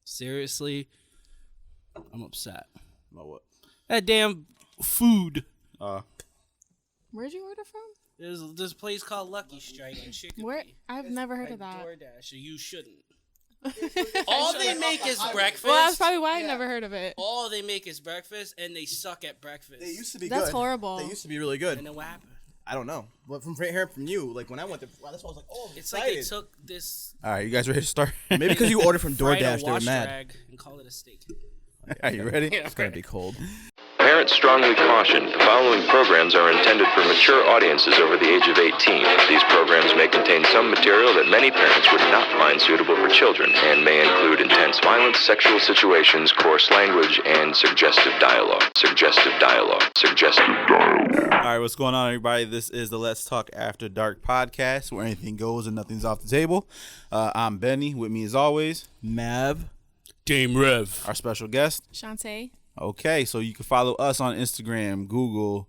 Seriously, I'm upset. About what? That damn food. Where'd you order from? There's this place called Lucky Strike in Chicopee. Where? I've never heard of that. DoorDash, so you shouldn't. All they make is breakfast. Well, that's probably why I never heard of it. All they make is breakfast, and they suck at breakfast. They used to be That's good. horrible. They used to be really good. And then what happened? I don't know. But from hearing from you, like when I went there, that's why I was like, oh, I'm It's excited. like they took this All right, you guys ready to start? Maybe because you ordered from fried DoorDash, they were wash mad. rag and call it a steak. Are you ready? It's gonna be cold. Parents strongly caution the following programs are intended for mature audiences over the age of 18. These programs may contain some material that many parents would not find suitable for children and may include intense violence, sexual situations, coarse language, and suggestive dialogue. Suggestive dialogue. Suggestive dialogue. All right, what's going on, everybody? This is the Let's Talk After Dark podcast, where anything goes and nothing's off the table. I'm Benny. With me, as always, Mav. Dame Rev. our special guest. Shanté. Okay, so you can follow us on Instagram, Google,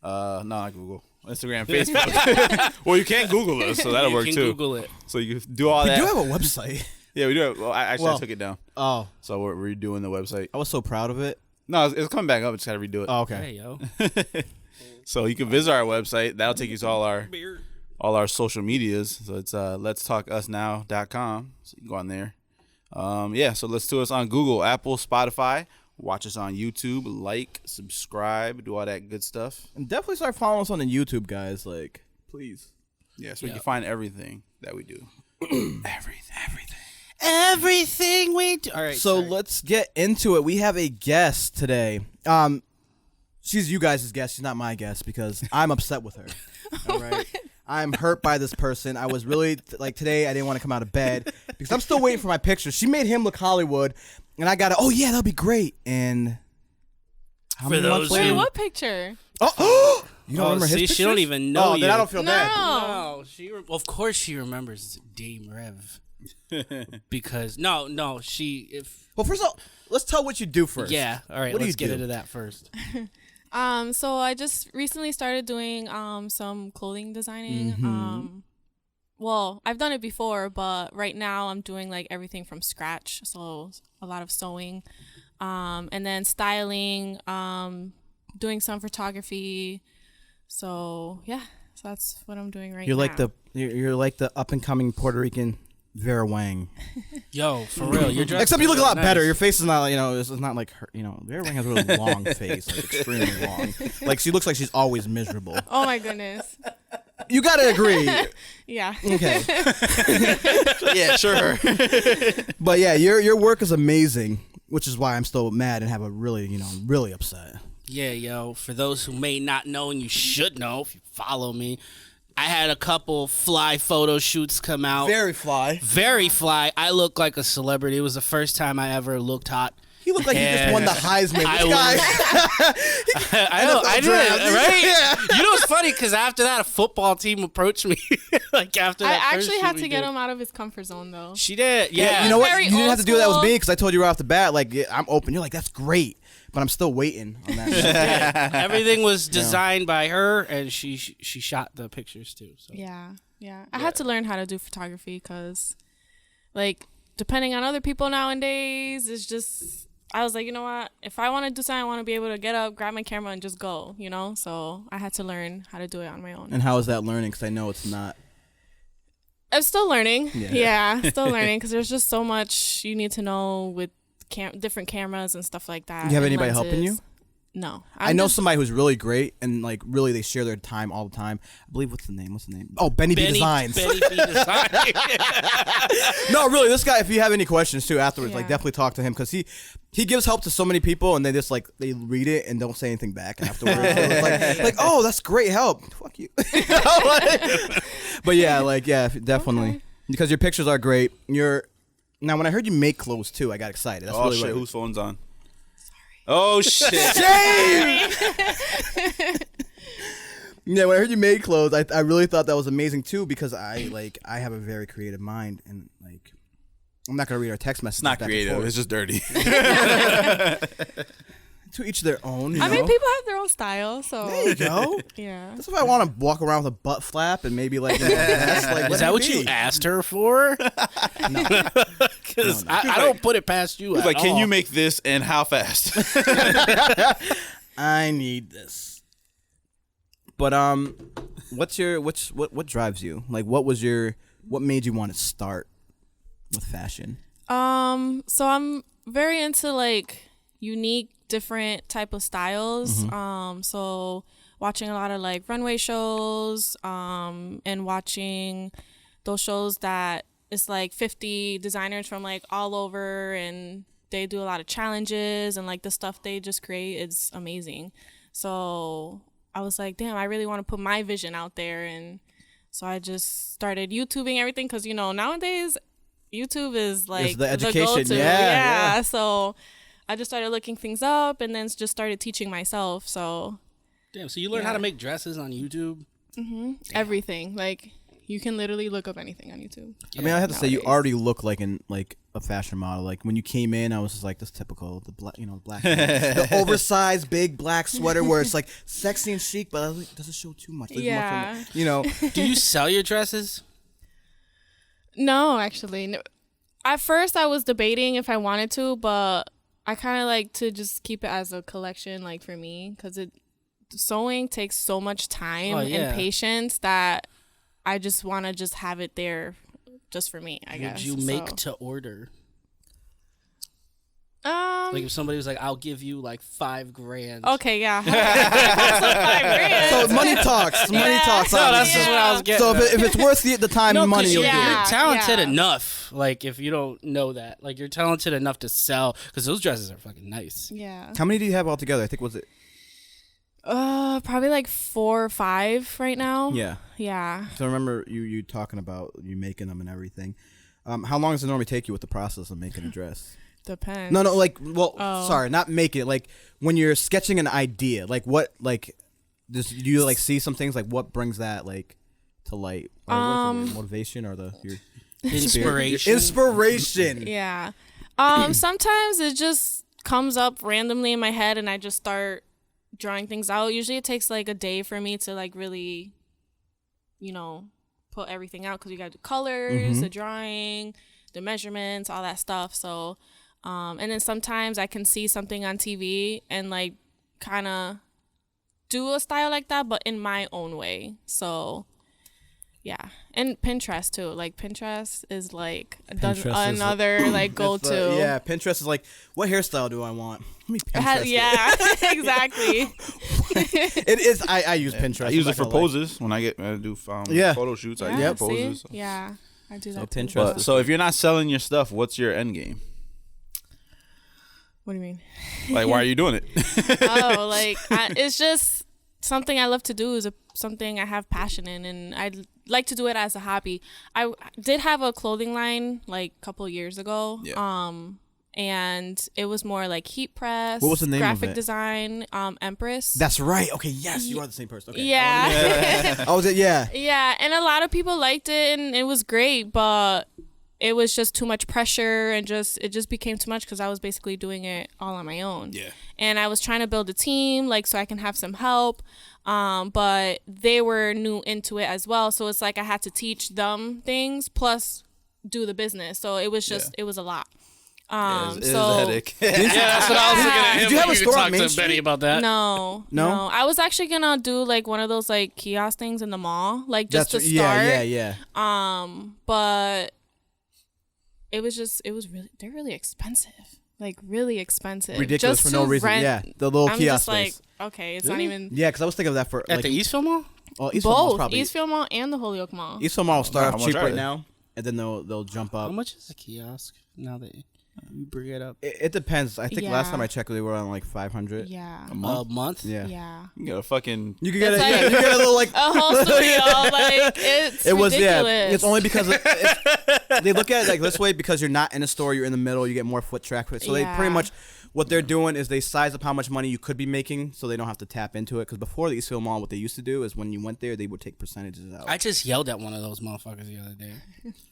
not Google, Instagram, Facebook. Well, you can Google us, so that'll work You too. can Google it. So you can do all We that. do have a website. Yeah, we do. Well, I took it down, Oh, so we're redoing the website. I was so proud of it. No, it's coming back up. Just gotta redo it. Oh, okay. Hey, yo. So you can visit our website. That'll take you to all our social medias. So it's letstalkusnow.com. So you can go on there. Yeah, so let's do us on Google, Apple, Spotify. Watch us on YouTube. Like, subscribe, do all that good stuff. And definitely start following us on the YouTube, guys. Like, please. Yeah, so you can find everything that we do. Everything we do. All right. So sorry. let's get into it. We have a guest today. She's you guys' guest. She's not my guest because I'm upset with her. All right. I'm hurt by this person. I was really like today. I didn't want to come out of bed because I'm still waiting for my picture. She made him look Hollywood, and I got to. Oh yeah, that'll be great. And how For many months those Wait, later? what picture? Oh, you don't remember his see, pictures? she don't even know Oh, you. then I don't feel bad. No, well, of course she remembers Dame Rev. Because no, Well, first of all, let's tell what you do first. yeah. All right, What do let's you get do? into that first. So I just recently started doing some clothing designing. Mm-hmm. Well, I've done it before, but right now I'm doing like everything from scratch. So a lot of sewing, and then styling, doing some photography. So yeah, so that's what I'm doing right You're now. like you're like the up and coming Puerto Rican Vera Wang. Yo, for real, you're dressed Except you look a lot nice. better. Your face is not, it's not like her. Vera Wang has a really long face, like extremely long. Like she looks like she's always miserable. Oh my goodness. You gotta agree. Yeah. Okay. Yeah, sure. But yeah, your work is amazing, which is why I'm still mad and have a really, really upset. Yeah, yo, for those who may not know, and you should know if you follow me, I had a couple fly photo shoots come out. Very fly. Very fly. I look like a celebrity. It was the first time I ever looked hot. He looked like he just won the Heisman. I This guy. I know, I did, right? Yeah. You know what's funny? Because after that, a football team approched me. Like after I that, first actually shoot had we to get did. him out of his comfort zone though. She did, yeah. You know what? Very You didn't have to old do that with school. me because I told you right off the bat. Like, yeah, I'm open. You're like, that's great, but I'm still waiting on that. Everything was designed by her, and she shot the pictures too. So. Yeah. I had to learn how to do photography because, like, depending on other people nowadays, it's just. I was like, you know what? If I want to do something, I want to be able to get up, grab my camera, and just go. So I had to learn how to do it on my own. And how is that learning? Because I know it's not. I'm still learning. Yeah. Yeah, still learning because there's just so much you need to know with different cameras and stuff like that. You have and anybody helping you? lenses. No. I know somebody who's really great and like really they share their time all the time. I believe what's the name? Oh, Benny B Designs. Benny B Designs. No, really, this guy. If you have any questions too afterwards, like Yeah. definitely talk to him because he gives help to so many people and they just like they read it and don't say anything back afterwards. So it's like oh, that's great help. Fuck you. But yeah, definitely Okay. because your pictures are great. Now when I heard you make clothes too, I got excited. That's Oh, really shit, right. whose phone's on? Oh, shit. Shame! Yeah, when I heard you made clothes, I really thought that was amazing too because I have a very creative mind and like I'm not gonna read our text message. It's not creative. It's just dirty. To each their own. I mean, people have their own style, so There you go. yeah. That's if I want to walk around with a butt flap and maybe like, vest, like Is that what you asked her for? No. Because I don't put it past you. He's at like, can all. you make this and how fast? I need this. But what drives you? Like, what made you want to start with fashion? So I'm very into like unique, different type of styles. So watching a lot of like runway shows, and watching those shows that it's like 50 designers from like all over, and they do a lot of challenges, and like the stuff they just create is amazing. So I was like, damn, I really want to put my vision out there. And so I just started YouTubing everything, because nowadays YouTube is like It's the education. go-to. Yeah. So I just started looking things up, and then just started teaching myself. So Damn, so you learned how to make dresses on YouTube? everything, like you can literally look up anything on YouTube. I mean, I have to say, you Nowadays. already look like a fashion model. Like when you came in, I was just like, this typical, the black, the oversized big black sweater where it's like sexy and chic, but I was like, does it show too much? There's more from Do you sell your dresses? No, actually, no. At first, I was debating if I wanted to, but I kind of like to just keep it as a collection, like for me, because sewing takes so much time and patience that I just want to just have it there just for me, I guess. Would you make to order? Like if somebody was like, I'll give you like $5,000. Okay, yeah. $5,000. So money talks. Money talks. No, that's just what I was getting. So if it's worth the time and money, you'll do Yeah. it. You're talented enough. Like if you don't know that, like you're talented enough to sell, because those dresses are fucking nice. Yeah. How many do you have altogether? I think was it? Probably like 4 or 5 right now. Yeah. Yeah. So I remember you talking about you making them and everything. How long does it normally take you with the process of making a dress? Depends. No, like, sorry, not make it. Like when you're sketching an idea, like what, like, do you like see some things, like what brings that like to light? Or what is it, motivation or your Inspiration. Inspiration. Yeah. Sometimes it just comes up randomly in my head, and I just start drawing things out. Usually it takes like a day for me to like really, put everything out, because you got the colors, the drawing, the measurements, all that stuff. So, and then sometimes I can see something on TV and like kind of do a style like that, but in my own way. So yeah. And Pinterest too. Like Pinterest is like another like go-to. Yeah, Pinterest is like, what hairstyle do I want? Let me Pinterest Yeah, exactly. It is. I use Pinterest. I use I'm it for not gonna lie. poses when I do photo shoots. I use it for poses. See? Yeah, I do that. Pinterest. too. But so if you're not selling your stuff, what's your end game? What do you mean? Like, why are you doing it? Oh, like it's just something I love to do. Is something I have passion in, and I like to do it as a hobby. I did have a clothing line like a couple years ago. Yeah. And it was more like heat press. What was the name of graphic it? design, Empress. That's right. Okay. Yes, you are the same person. Okay. Yeah. Oh, was it? Yeah. Yeah, and a lot of people liked it, and it was great, but it was just too much pressure, and it just became too much, because I was basically doing it all on my own. Yeah. And I was trying to build a team, like, so I can have some help, but they were new into it as well, so it's like I had to teach them things plus do the business. So it was just it was a lot. It is a headache. Yeah, that's what I was looking at him. Did you have a could store on talk Main to Street? Benny about that? No. I was actually gonna do like one of those like kiosk things in the mall, like just to start. Yeah. But they're really expensive. Like really expensive. Ridiculous just for no to reason. rent- Yeah, the little I'm kiosk just like, space. okay, it's Really? not even Yeah, because I was thinking of that for At like the Eastville Mall? Eastfield Mall's both probably Eastfield Mall and the Holyoke Mall. Eastfield Mall will start How off much cheap are right they? now, and then they'll jump up. How much is a kiosk now that you bring it up? It depends. I think last Yeah. time I checked, they were on like 500. Yeah. A A month? month? Yeah. Yeah. You got a fucking. You can get It's a, like- you get a little like. A whole studio, like it's It was ridiculous. It's only because they look at it like this way, because you're not in a store, you're in the middle, you get more foot traffic. So they pretty Yeah. much what they're doing is they size up how much money you could be making, so they don't have to tap into it. Because before the Eastfield Mall, what they used to do is when you went there, they would take percentages out. I just yelled at one of those motherfuckers the other day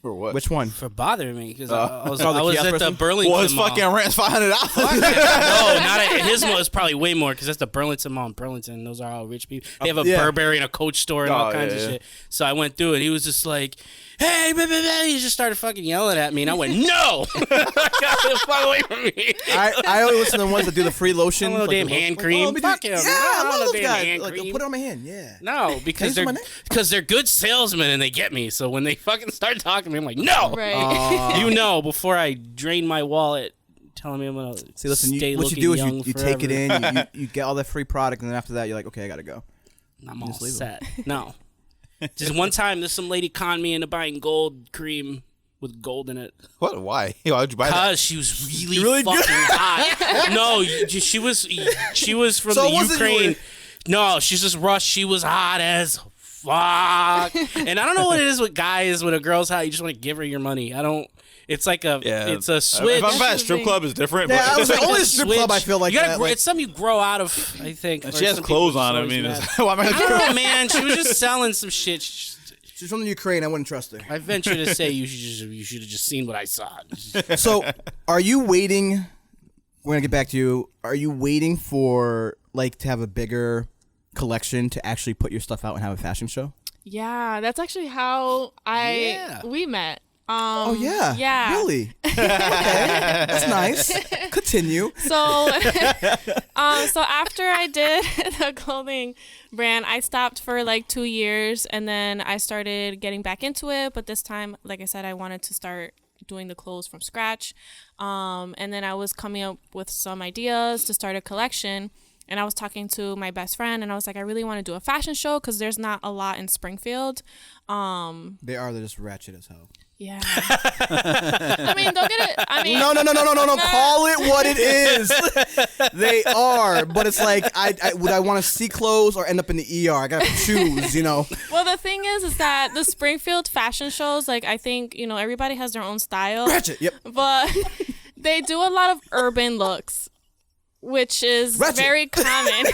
For what? Which one? for bothering me, because I was Oh, the at kiosk the person? Burlington Well, his Mall. fucking rent's $500. No, not at his mall. It's probably way more because that's the Burlington Mall in Burlington. Those are all rich people. They have a Burberry and a Coach store and all kinds of shit. So I went through it. He was just like, hey, blah, blah, blah. He just started fucking yelling at me. And I went, no! Get the fuck away from me. I always listen to the ones that do the free lotion. Little damn hand cream. Fuck him. Yeah, No, I love no those damn guys. hand Like, cream. put it on my hand. Yeah. No, because Can you they're good salesmen and they get me. So when they fucking start talking to me, I'm like, no! Right. You know, before I drain my wallet, telling me I'm gonna See, listen. stay What you looking do is young you take it forever. in. You get all that free product, and then after that, you're like, okay, I gotta go. I'm all leave 'em. set. No. Just one time, there's some lady conned me into buying gold cream with gold in it. What? Why? Why would you buy that? Because she was really fucking hot. No, she was from So it the wasn't Ukraine. you- No, she's just Rush. She was hot as fuck. And I don't know what it is with guys. When a girl's hot, you just want to give her your money. I don't. It's like it's a switch. If I'm at a strip club, it's different. Yeah, I But was like, only a strip Switch. club I feel like you gotta that. grow, Like, it's something you grow out of, I think. she has clothes on. I mean, why am I I gonna don't know, man. She was just selling some shit. she's from the Ukraine. I wouldn't trust her. I venture to say you should have just seen what I saw. So, are you waiting? We're gonna get back to you. Are you waiting for like to have a bigger collection to actually put your stuff out and have a fashion show? Yeah, that's actually how we met. Oh yeah. Yeah. Really? Okay. That's nice. Continue. So, so after I did the clothing brand, I stopped for like 2 years, and then I started getting back into it. But this time, like I said, I wanted to start doing the clothes from scratch. And then I was coming up with some ideas to start a collection. And I was talking to my best friend, and I was like, I really want to do a fashion show because there's not a lot in Springfield. They're just ratchet as hell. Yeah. I mean, don't get it. I mean, No. Call it what it is. They are, but it's like, would I want to see clothes or end up in the ER? I gotta choose, you know. Well, the thing is that the Springfield fashion shows, like, I think, everybody has their own style. Ratchet. Yep. But they do a lot of urban looks, which is Ratchet. very common.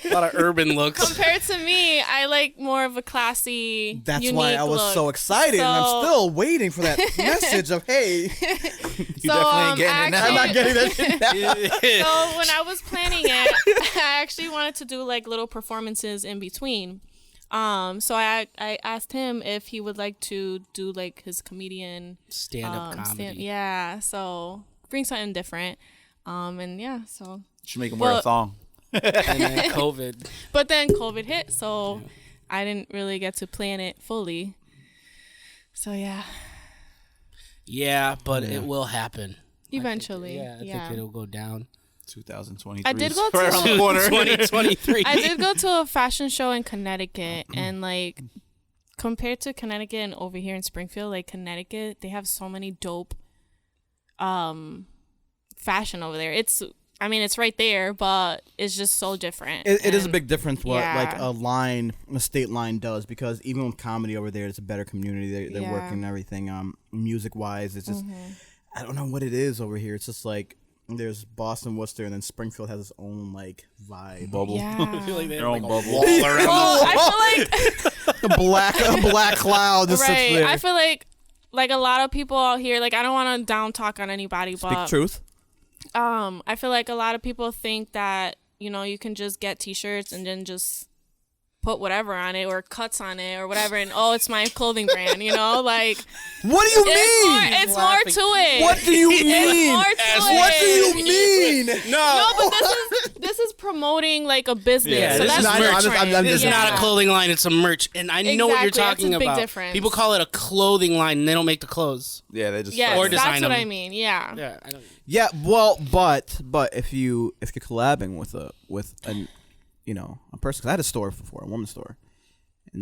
A lot of urban looks. Compared to me, I like more of a classy, That's unique why I was look. so excited, and I'm So- still waiting for that message of, hey, So, definitely ain't getting it now. I'm not getting that shit now. So when I was planning it, I actually wanted to do like little performances in between. So I asked him if he would like to do like his comedian Stand-up comedy. yeah, so bring something different. And yeah, so. Should make him wear a thong. And then COVID. But then COVID hit, so I didn't really get to plan it fully. So yeah, Yeah, but it will happen. eventually. I think it'll go down. 2023. I did go is right to- around the corner. 2023. I did go to a fashion show in Connecticut, and like compared to Connecticut and over here in Springfield, like Connecticut, they have so many dope fashion over there. It's right there, but it's just so different. It is a And big difference what yeah. like a state line does, because even with comedy over there, it's a better community. They're Yeah. working and everything. Music wise, it's just I don't know what it is over here. It's just like there's Boston, Worcester, and then Springfield has its own like vibe. Bubble. Yeah. I feel like they Their have own like a bubble. wall around Well, I feel like a black cloud just sits right. there. I feel like a lot of people out here, like I don't want to down talk on anybody, Speak but truth. I feel like a lot of people think that, you can just get t-shirts and then just put whatever on it or cuts on it or whatever, and it's my clothing brand, like What do you mean? it's more to it. What do you It's mean? more to What do it. you mean? No, but this is promoting like a business. Yeah, so this that's is merch. different. I'm It's just- not a clothing line, it's a merch. And I know what you're Exactly, that's talking a big about. difference. People call it a clothing line and they don't make the clothes. Yeah, they just. Yes, Or that's design what them. I mean. Yeah. Yeah, I don't. Yeah, well, but if you're collabing with a person, 'cause I had a store before, a woman's store.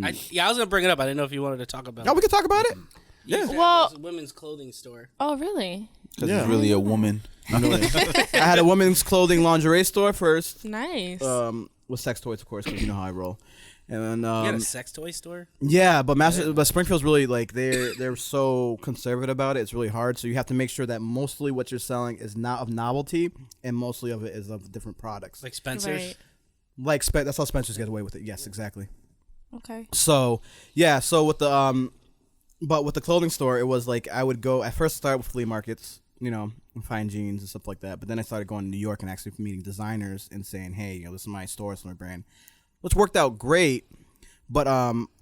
I was gonna bring it up. I didn't know if you wanted to talk about No, we it. could talk about it. Yeah. Well- It was a women's clothing store. Oh, really? Because Yeah. it's really a woman. I had a women's clothing lingerie store first, Nice. with sex toys, of course, because you know how I roll. And then, You had a sex toy store? yeah, but Springfield's really like they're so conservative about it. It's really hard, so you have to make sure that mostly what you're selling is not of novelty, and mostly of it is of different products. Like Spencer's? Right. That's how Spencer's get away with it. Yes, exactly. Okay. So with the but with the clothing store, it was like I would go. I first started with flea markets, fine jeans and stuff like that. But then I started going to New York and actually meeting designers and saying, hey, this is my store, this is my brand, which worked out great. But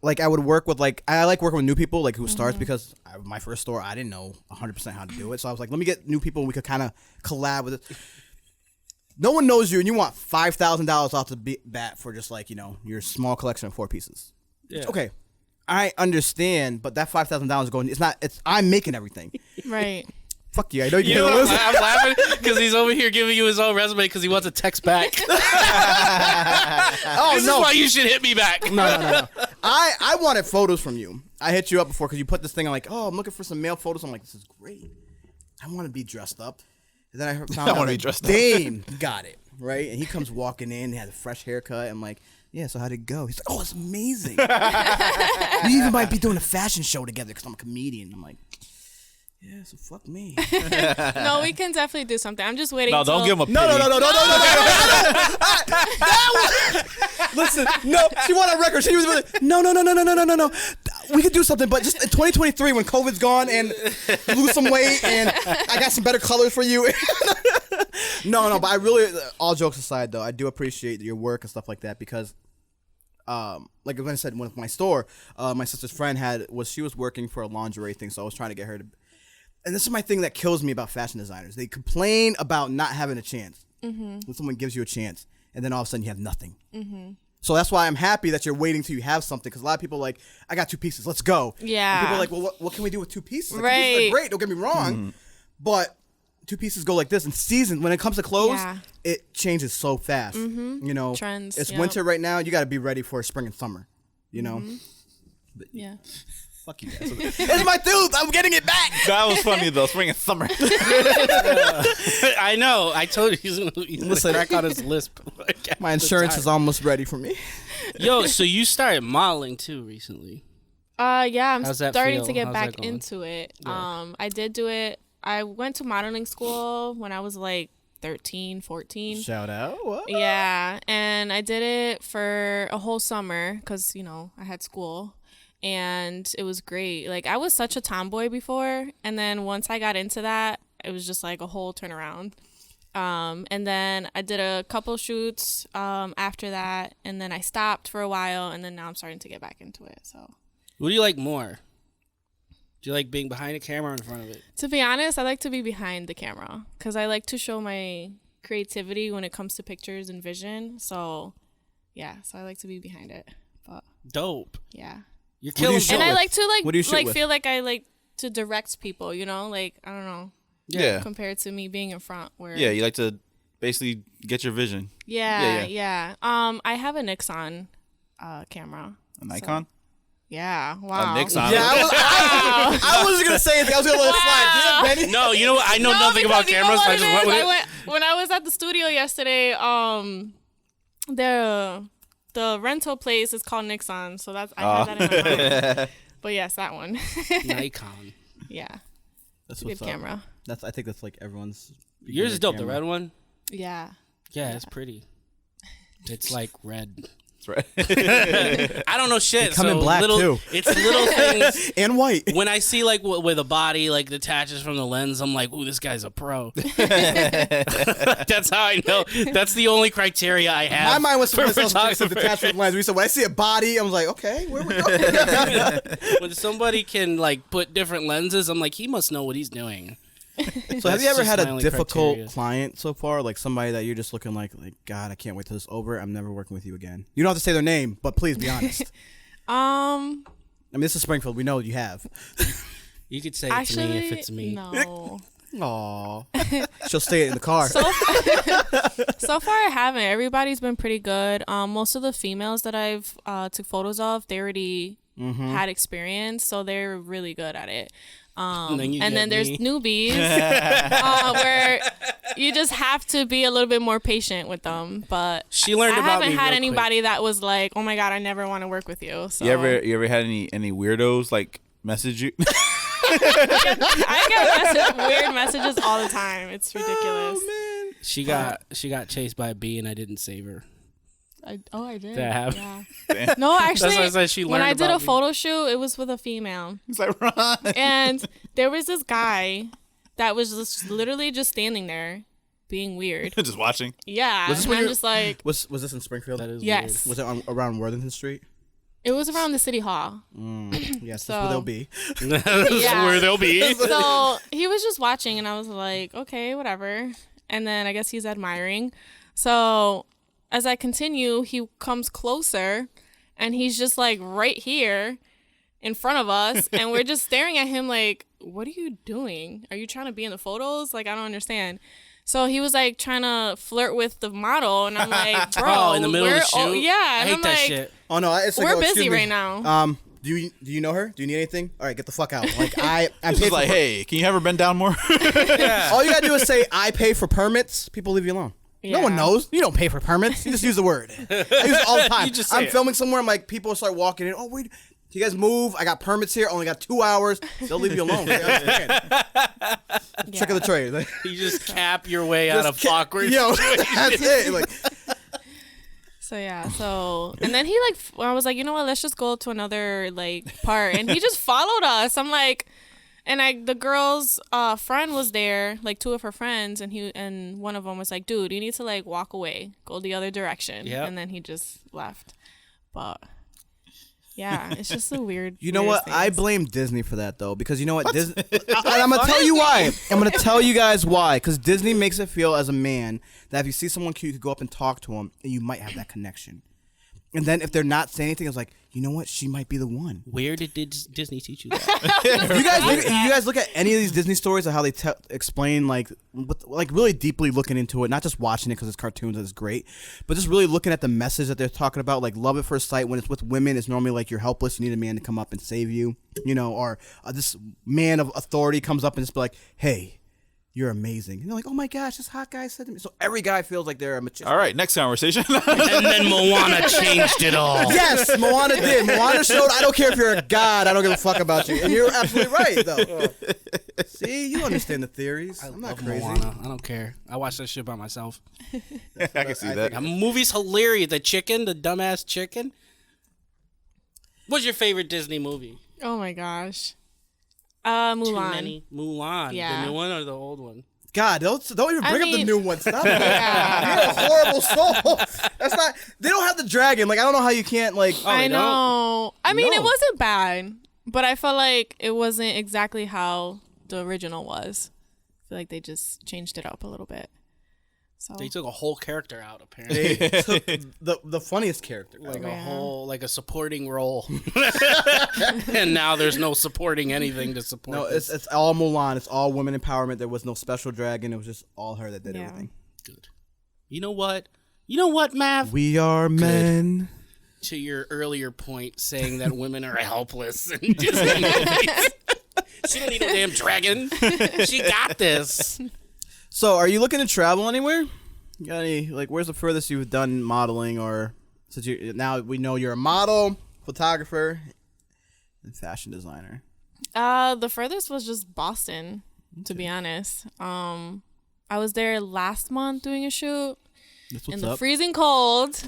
like I would work with I like working with new people like who starts because my first store I didn't know 100% how to do it, so I was like, let me get new people and we could kind of collab with it. No one knows you and you want $5,000 off the bat for just your small collection of 4 pieces. Yeah. Okay, I understand, but that $5,000 is going. I'm making everything. Right. Fuck you! I know you. I'm laughing because he's over here giving you his own resume because he wants a text back. This is why you should hit me back. No. I wanted photos from you. I hit you up before because you put this thing on I'm looking for some male photos. I'm like, this is great. I want to be dressed up. And then I found out Dane got it right, and he comes walking in. He had a fresh haircut. I'm like, yeah. So how'd it go? He's like, oh, it's amazing. We even might be doing a fashion show together because I'm a comedian. I'm like. Yeah, so fuck me. No, we can definitely do something. I'm just waiting. No, don't give him a pity. No. Listen, no. She went on record. She was like, no. We could do something, but just in 2023 when COVID's gone and you lose some weight and I got some better colors for you. No. But I really, all jokes aside, though, I do appreciate your work and stuff like that because. Like when I said with my store, my sister's friend she was working for a lingerie thing, so I was trying to get her to. And this is my thing that kills me about fashion designers. They complain about not having a chance when someone gives you a chance, and then all of a sudden you have nothing. So that's why I'm happy that you're waiting till you have something, because a lot of people are like, I got 2 pieces, let's go. Yeah. And people are like, well, what can we do with 2 pieces? Like, right. 2 pieces are great, don't get me wrong, but 2 pieces go like this. And season, when it comes to clothes, it changes so fast. Trends. It's winter right now. You got to be ready for spring and summer. But, yeah. Fuck you guys. It's my tooth. I'm getting it back. That was funny though. Spring and summer. I know. I told you he's gonna crack on his lisp. My insurance is almost ready for me. Yo, so you started modeling too recently? Yeah, I'm How's that starting feel? to get How's back that going? into it. Yeah. I did do it. I went to modeling school when I was like 13, 14. Shout out. What? Yeah, and I did it for a whole summer because, I had school. And it was great. Like, I was such a tomboy before. And then once I got into that, it was just like a whole turnaround. And then I did a couple shoots after that. And then I stopped for a while. And then now I'm starting to get back into it. So, what do you like more? Do you like being behind the camera or in front of it? To be honest, I like to be behind the camera because I like to show my creativity when it comes to pictures and vision. So, yeah. So I like to be behind it. But dope. yeah. You're killing And I like to with? feel like I like to direct people, like I don't know. Yeah. Compared to me being in front where Yeah, you like to basically get your vision. Yeah. I have a Nixon camera. A Nikon? Yeah. Wow. A Nixon. Yeah, I wasn't gonna say anything. I was gonna let it slide. Did Benny? No, you know what? I know nothing about because cameras. You know So I just went with it. when I was at the studio yesterday, the rental place is called Nixon, so I had that in my mind. But yes, that one. Nikon. Yeah. That's Good camera. I think that's like everyone's. Yours is dope. The red one. Yeah. Yeah, it's pretty. It's like red. That's right. I don't know shit. They come in black, too. It's little things. And white. When I see like with a body like detaches from the lens, I'm like, ooh, this guy's a pro. That's how I know. That's the only criteria I have. My mind was for detached from the lens. We said when I see a body, I was like, okay, where we going? When somebody can like put different lenses, I'm like, he must know what he's doing. So have you ever just had my a only difficult criteria. client so far? Like somebody that you're just looking like, God, I can't wait till this is over. I'm never working with you again. You don't have to say their name, but please be honest. I mean, this is Springfield. We know you have. You could say Actually, it to me if it's me. No. Aw. She'll stay in the car. So far, I haven't. Everybody's been pretty good. Most of the females that I've took photos of, they already had experience, so they're really good at it. And then there's newbies where you just have to be a little bit more patient with them. But She learned I about me haven't had real anybody that was like, "Oh my God, I never want to work with you." So You ever had any weirdos like message you? I get weird messages all the time. It's ridiculous. Oh, man. She got chased by a bee and I didn't save her. I did. That happened. Yeah. No, actually, That's why I said she when learned I did about a me. photo shoot, it was with a female. He's like, run. And there was this guy that was just literally just standing there, being weird. Just watching. Yeah, Was this and when I'm you're- just like, Was this in Springfield? That is yes. Was it around Worthington Street? It was around the city hall. Yes, So- that's where they'll be. weird. That's Yeah. where they'll be. So he was just watching, and I was like, okay, whatever. And then I guess he's admiring. So as I continue, he comes closer, and he's just like right here in front of us, and we're just staring at him like, what are you doing? Are you trying to be in the photos? Like, I don't understand. So he was like trying to flirt with the model, and I'm like, bro, Oh, in the middle of the shoot? yeah, I and hate I'm that like, shit. Oh no, it's like, we're oh, excuse busy me. right now. Do you know her? Do you need anything? All right, get the fuck out. Like I'm It's paid like, for hey, can you have her bend down more? All you gotta do is say I pay for permits. People leave you alone. No one Yeah. knows. You don't pay for permits. You just use the word. I use it all the time. You just say I'm it. filming somewhere. I'm like, people start walking in. Oh wait, you guys move. I got permits here. Only got 2 hours. They'll leave you alone. They understand. Check of the trade. Like, You just cap your way out of just awkward. Yo, that's it. Like, So yeah, and then he like, I was like, you know what, let's just go to another like part, and he just followed us. I'm like, and the girl's friend was there, like 2 of her friends, and one of them was like, dude, you need to like walk away, go the other direction. Yep. And then he just left. But yeah, it's just a weird. you know weird what? I things. blame Disney for that though, because you know what? Disney. I'm gonna tell you why. I'm gonna tell you guys why. Because Disney makes it feel as a man that if you see someone cute, you could go up and talk to them, and you might have that connection. And then if they're not saying anything, it's like, you know what? She might be the one. Where did Disney teach you that? You guys look at any of these Disney stories of how they explain like really deeply looking into it, not just watching it because it's cartoons and it's great, but just really looking at the message that they're talking about, like love at first sight. When it's with women, it's normally like you're helpless, you need a man to come up and save you, or this man of authority comes up and just be like, hey, you're amazing. And they're like, oh my gosh, this hot guy said to me. So every guy feels like they're a mature. All right, next conversation. And then Moana changed it all. Yes, Moana did. Moana showed, I don't care if you're a god, I don't give a fuck about you. And you're absolutely right, though. See, you understand the theories. I'm not Love crazy. Moana. I don't care. I watch that shit by myself. I can see that. That movie's hilarious. The dumbass chicken. What's your favorite Disney movie? Oh my gosh. Too Mulan. many. Mulan. Yeah. The new one or the old one? God, don't even bring up the mean- new one. Stop it. Yeah. You're a horrible soul. That's not. They don't have the dragon. Like I don't know how you can't like. Oh, I they don't? know. I mean, No. it wasn't bad, but I felt like it wasn't exactly how the original was. I feel like they just changed it up a little bit. So They took a whole character out, apparently. They took the funniest character. Like Yeah. like a supporting role. And now there's no supporting anything to support. No, this. it's all Mulan. It's all women empowerment. There was no special dragon. It was just all her that did Yeah. everything. Good. You know what? Mav? We are men. To your earlier point, saying that women are helpless in Disney movies. She don't need no damn dragon. She got this. So, are you looking to travel anywhere? You got any where's the furthest you've done modeling, or since now we know you're a model, photographer, and fashion designer. the furthest was just Boston, to be honest. I was there last month doing a shoot That's in what's the up. freezing cold.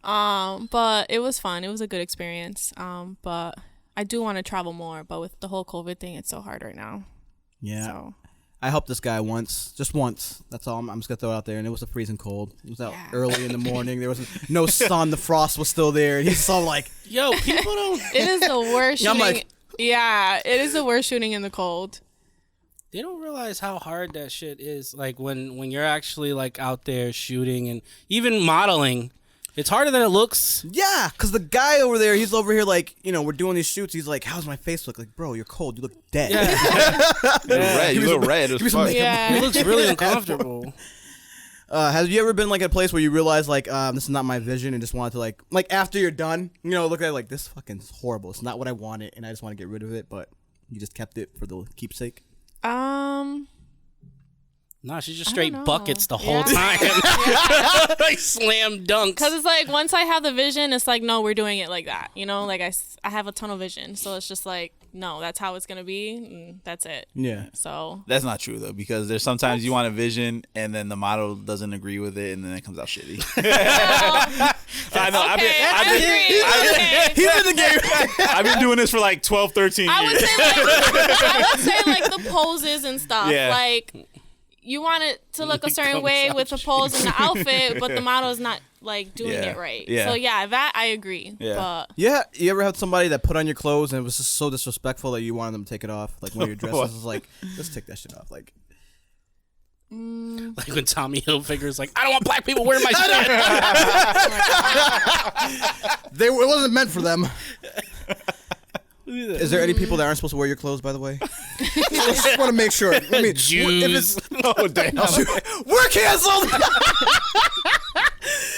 But it was fun. It was a good experience. But I do want to travel more, but with the whole COVID thing, it's so hard right now. Yeah. So I helped this guy just once. That's all. I'm just gonna throw it out there, and it was a freezing cold. It was out Yeah. early in the morning. There was no sun. The frost was still there, and he's so like, Yo, people don't. it is the worst Yeah, I'm shooting. like- Yeah, it is the worst shooting in the cold. They don't realize how hard that shit is. Like when you're actually like out there shooting and even modeling, it's harder than it looks. yeah, because the guy over there, he's over here like, we're doing these shoots. He's like, how's my face look? Like, bro, you're cold. You look dead. Red. You look red as fuck. Yeah. It looks really uncomfortable. Have you ever been like at a place where you realize like this is not my vision and just wanted to like after you're done, look at it like this fucking is horrible. It's not what I wanted and I just want to get rid of it, but you just kept it for the keepsake. No, she's just straight know. buckets the whole time. Like slam dunks. Because it's like once I have the vision, it's like, no, we're doing it like that. You know, like I have a tunnel vision. So it's just like, no, that's how it's going to be. And that's it. Yeah. So That's not true though, because there's sometimes you want a vision and then the model doesn't agree with it and then it comes out shitty. I know. okay, I agree. He's in the game. I've been doing this for like 12, 13 years. I would say like the poses and stuff. Yeah. Like you want it to look a certain way with the pose and the outfit, but the model is not like doing Yeah. it right. Yeah. So yeah, that I agree. Yeah. But Yeah, you ever had somebody that put on your clothes and it was just so disrespectful that you wanted them to take it off? Like one of your dresses was like, just take that shit off. Like, Like when Tommy Hilfiger's like, I don't want black people wearing my shit. it wasn't meant for them. Is there any people that aren't supposed to wear your clothes, by the way? I just want to make sure. I mean, Jews. Oh, damn. we're canceled.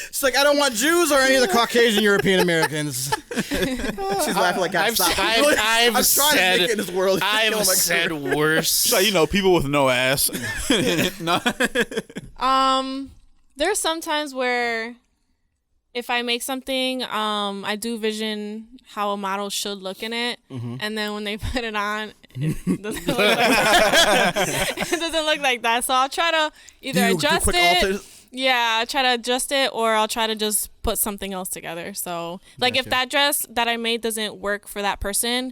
She's like, I don't want Jews or any of the Caucasian European Americans. She's laughing like, God, stop. I've I'm trying to make it in this world. I've said worse. So, people with no ass. No. there's some times where if I make something, I do vision how a model should look in it, and then when they put it on, it doesn't look like that. It doesn't look like that. So I'll try to either adjust it. Alters? Yeah, I'll try to adjust it, or I'll try to just put something else together. So, like, if that dress that I made doesn't work for that person,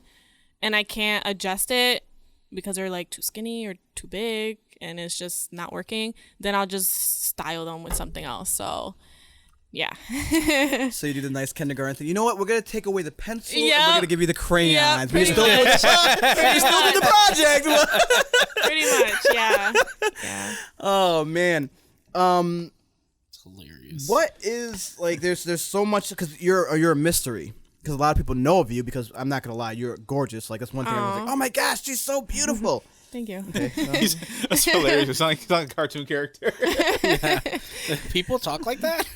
and I can't adjust it because they're like too skinny or too big, and it's just not working, then I'll just style them with something else. So. Yeah. So you do the nice kindergarten thing. You know what? We're gonna take away the pencil and Yep. we're gonna give you the crayons. Yep, But you still pretty did the project. Pretty much, yeah. Yeah. Oh man. It's hilarious. What is like? There's so much because you're a mystery. Because a lot of people know of you. Because I'm not gonna lie, you're gorgeous. Like that's one thing. Everyone's like, oh my gosh, she's so beautiful. Thank you. Okay, That's hilarious. It's like a cartoon character. People talk like that?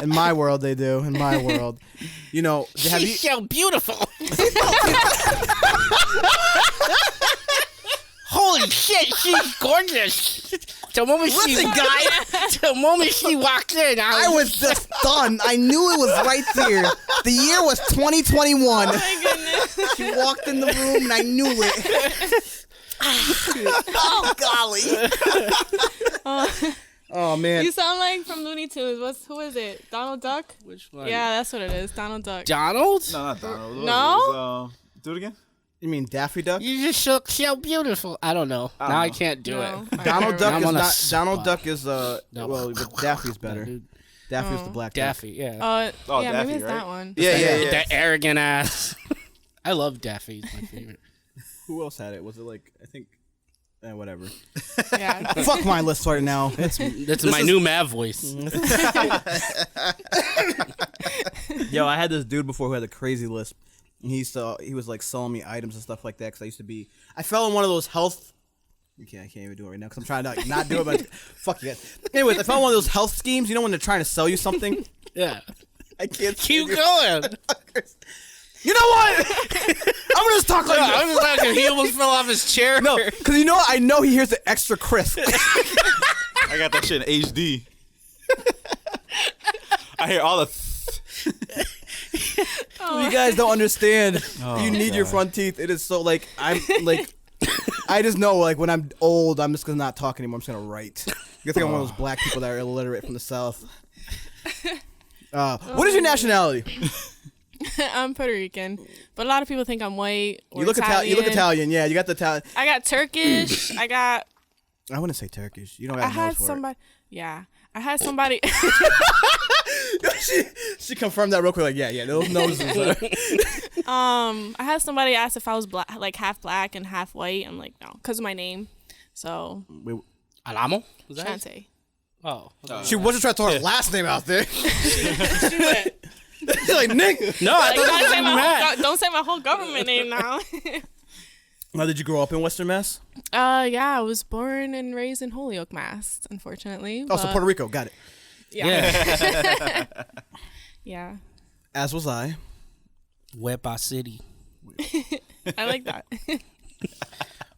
in my world, they do. In my world, you know, have you? She's so beautiful. Holy shit, she's gorgeous. The moment she walked in, I was just stunned. I knew it was right there. The year was 2021. Oh my goodness. She walked in the room and I knew it. Oh golly. Oh man. You sound like from Looney Tunes. Who is it? Donald Duck? Which one? Yeah, that's what it is. Donald Duck. Donald? No, not Donald. No? Do it again. You mean Daffy Duck? You just look so beautiful. I don't know. Now I can't do No. it. Donald Duck I'm is on a not. spot. Donald Duck is No. well, but Daffy's better. Dude. Daffy's the black duck. Daffy, yeah. Yeah, Daffy, maybe it's right? that one. Yeah. That arrogant ass. I love Daffy. He's my favorite. Who else had it? Was it like I think? Whatever. Yeah. Fuck my list right now. That's my new Mav voice. Yo, I had this dude before who had a crazy list. And he was like selling me items and stuff like that because I fell in one of those health. Okay, I can't even do it right now because I'm trying to not do it. But fuck you guys. Anyways, I found one of those health schemes. You know when they're trying to sell you something. Yeah. I can't Keep going. You know what? I'm gonna just talk like this. I'm just like he almost fell off his chair. No, because I know he hears the extra crisp. I got that shit in HD. I hear all the. You guys don't understand. You need your front teeth. It is so like I'm like. I just know like when I'm old, I'm just gonna not talk anymore. I'm just gonna write. You think I'm one of those black people that are illiterate from the South. What is your nationality? I'm Puerto Rican, but a lot of people think I'm white or You look Italian. You look Italian. Yeah, you got the Italian. I got Turkish. I wouldn't say Turkish. You don't got I a had nose for somebody. Yeah, I had somebody. she confirmed that real quick. Like, yeah, those noses. I had somebody ask if I was black, like half black and half white. I'm like, no, because of my name. So Alamo? Was that? Shanté. Oh. She wasn't trying to throw her last name out there. She went. She's like, Nick. No, I Don't say my whole government name now. Now, did you grow up in Western Mass? Yeah, I was born and raised in Holyoke, Mass. Unfortunately. Oh, so Puerto Rico. Got it. Yeah. Yeah. As was I. Wepa City. I like that.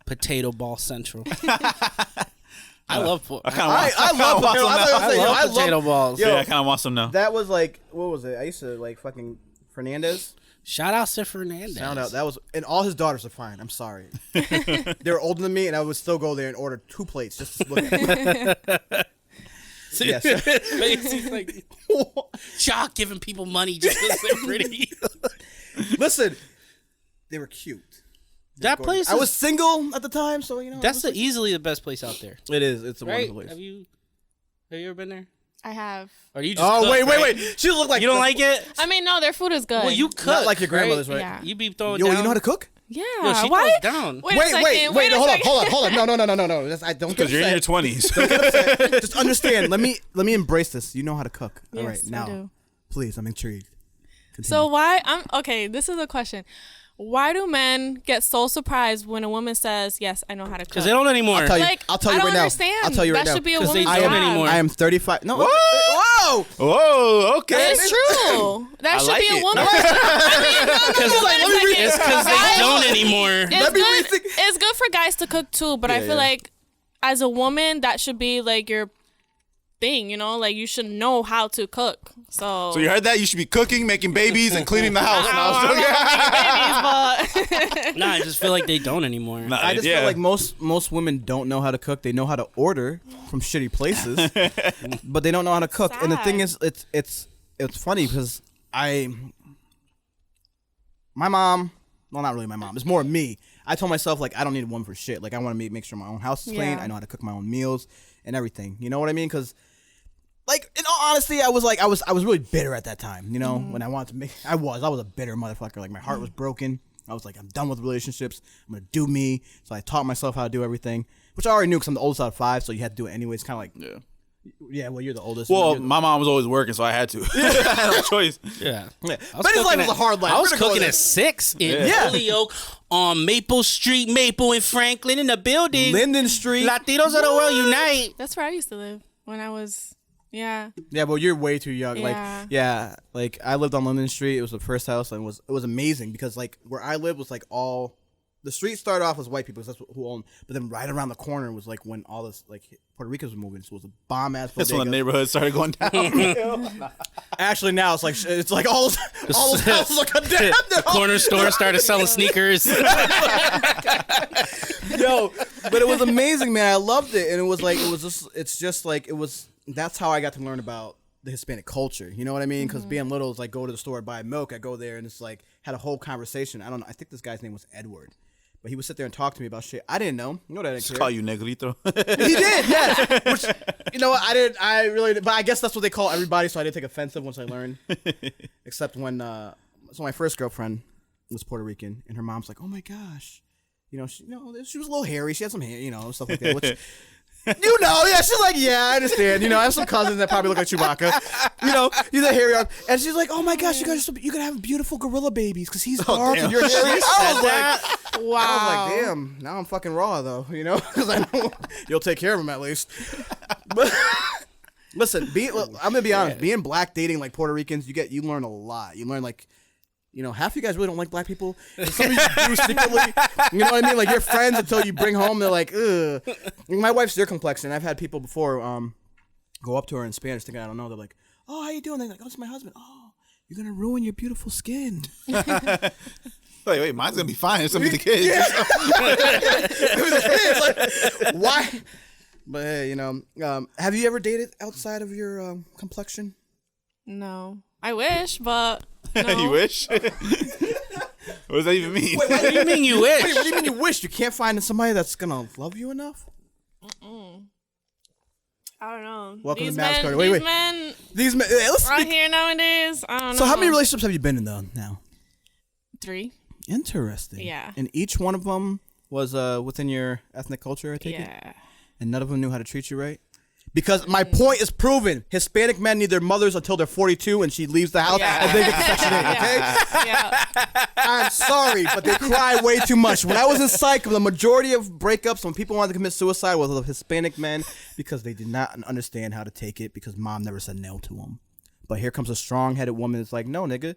Potato Ball Central. I love pork. I love potato. I love potato balls. Yeah, I kind of want some now. That was like, what was it? I used to like fucking Fernandez. Shout out to Fernandez. Shout out. That was, and all his daughters are fine. I'm sorry. They were older than me, and I would still go there and order 2 plates just to look at them. Yes. He's like, Shock giving people money just because they're pretty. Listen, they were cute. That place. I was single at the time, so you know. That's easily the best place out there. It is. It's a Right? wonderful place. Have you ever been there? I have. Or do you just Oh cook, wait. right? She looked like You don't like it? I mean, no, their food is good. Well, you cook. Not like your grandmother's, right? Yeah. You be throwing Yo, down. you know how to cook? Yeah. Yo, she Why? throws down. Wait a second. Hold on. No. I don't get Because you're in your upset. 20s. Just understand. Let me embrace this. You know how to cook. All right, Yes, I now, do. please, I'm intrigued. Continue. So why? Okay. This is a question. Why do men get so surprised when a woman says, "Yes, I know how to cook"? Because they don't anymore. I'll tell you. Like, I'll tell you I right don't now. understand. I'll tell you right that now. should be a 'Cause they woman's don't job. anymore. I am 35. No. Whoa. Whoa, okay. It's true. That should like be a it. woman. I mean, no, wait a second. It's because they don't anymore. It's good for guys to cook too, but I feel like as a woman, that should be like your thing, you know? Like you should know how to cook. So You heard that? You should be cooking, making babies, and cleaning the house. Nah, I just feel like they don't anymore. I just feel like most women don't know how to cook. They know how to order from shitty places, but they don't know how to cook. And the thing is, it's funny because my mom, well, not really my mom. It's more me. I told myself like I don't need a woman for shit. Like I want to make sure my own house is clean. Yeah. I know how to cook my own meals and everything. You know what I mean? Because like in all honesty, I was really bitter at that time. You know, when I wanted to make, I was a bitter motherfucker. Like my heart was broken. I was like, I'm done with relationships. I'm gonna do me. So I taught myself how to do everything, which I already knew because I'm the oldest out of 5. So you had to do it anyways. Kind of like yeah. Well, you're the oldest. Well, my mom was always working, so I had to. I had no choice. Yeah. But his life was a hard life. I was We're gonna go cooking there. at 6 in Yeah. Holyoke on Maple Street, Maple in Franklin in the building. Linden Street. Latinos of the world unite. That's where I used to live when I was. Yeah. Yeah, but you're way too young. Yeah. Like I lived on Linden Street. It was the first house, and it was amazing because like where I lived was like all the street started off as white people because that's who owned. But then right around the corner was like when all this like Puerto Ricans were moving. So it was a bomb ass. That's when the neighborhood started going down. Actually, now it's like all those houses are condemned. The corner store started selling sneakers. Yo, but it was amazing, man. I loved it, and that's how I got to learn about the Hispanic culture. You know what I mean? Because being little is like go to the store, buy milk. I go there, and it's like had a whole conversation. I don't know. I think this guy's name was Edward, but he would sit there and talk to me about shit I didn't know. You know that I didn't Just care. call you negrito. He did, yes. Which, you know, I really, but I guess that's what they call everybody. So I didn't take offensive once I learned. Except when, so my first girlfriend was Puerto Rican, and her mom's like, "Oh my gosh, she was a little hairy. She had some hair, stuff like that." Which, she's like, "Yeah, I understand. I have some cousins that probably look like Chewbacca. He's a hairy arm." And she's like, "Oh my gosh, you could have beautiful gorilla babies because he's dark and you're hairy." I was like, Wow. I was like, damn, now I'm fucking raw though, because I know you'll take care of him at least. But listen, I'm gonna be honest. Being black, dating like Puerto Ricans, you learn a lot. You learn like, half of you guys really don't like black people. And some of you do secretly. You know what I mean? Like your friends until you bring home, they're like, ugh. My wife's their complexion. I've had people before go up to her in Spanish thinking I don't know. They're like, "Oh, how you doing?" They're like, "Oh, it's my husband." "Oh, you're gonna ruin your beautiful skin." Wait, mine's gonna be fine. It's gonna be the kids. Like, why? But hey, have you ever dated outside of your complexion? No. I wish, but no. You wish? What does that even mean? What do you mean you wish? Wait, what do you mean you wish? You can't find somebody that's gonna love you enough? I don't know. Welcome these to Mavs men, Carter. Wait. These men These men, let's out speak. here nowadays, I don't know. So how many relationships have you been in though now? 3. Interesting. Yeah. And each one of them was within your ethnic culture, I take it? Yeah. And none of them knew how to treat you right? Because my point is proven. Hispanic men need their mothers until they're 42 and she leaves the house and they get to Section 8, okay? Yeah. I'm sorry, but they cry way too much. When I was in psych, the majority of breakups when people wanted to commit suicide was of Hispanic men because they did not understand how to take it because mom never said no to them. But here comes a strong-headed woman that's like, "No, nigga.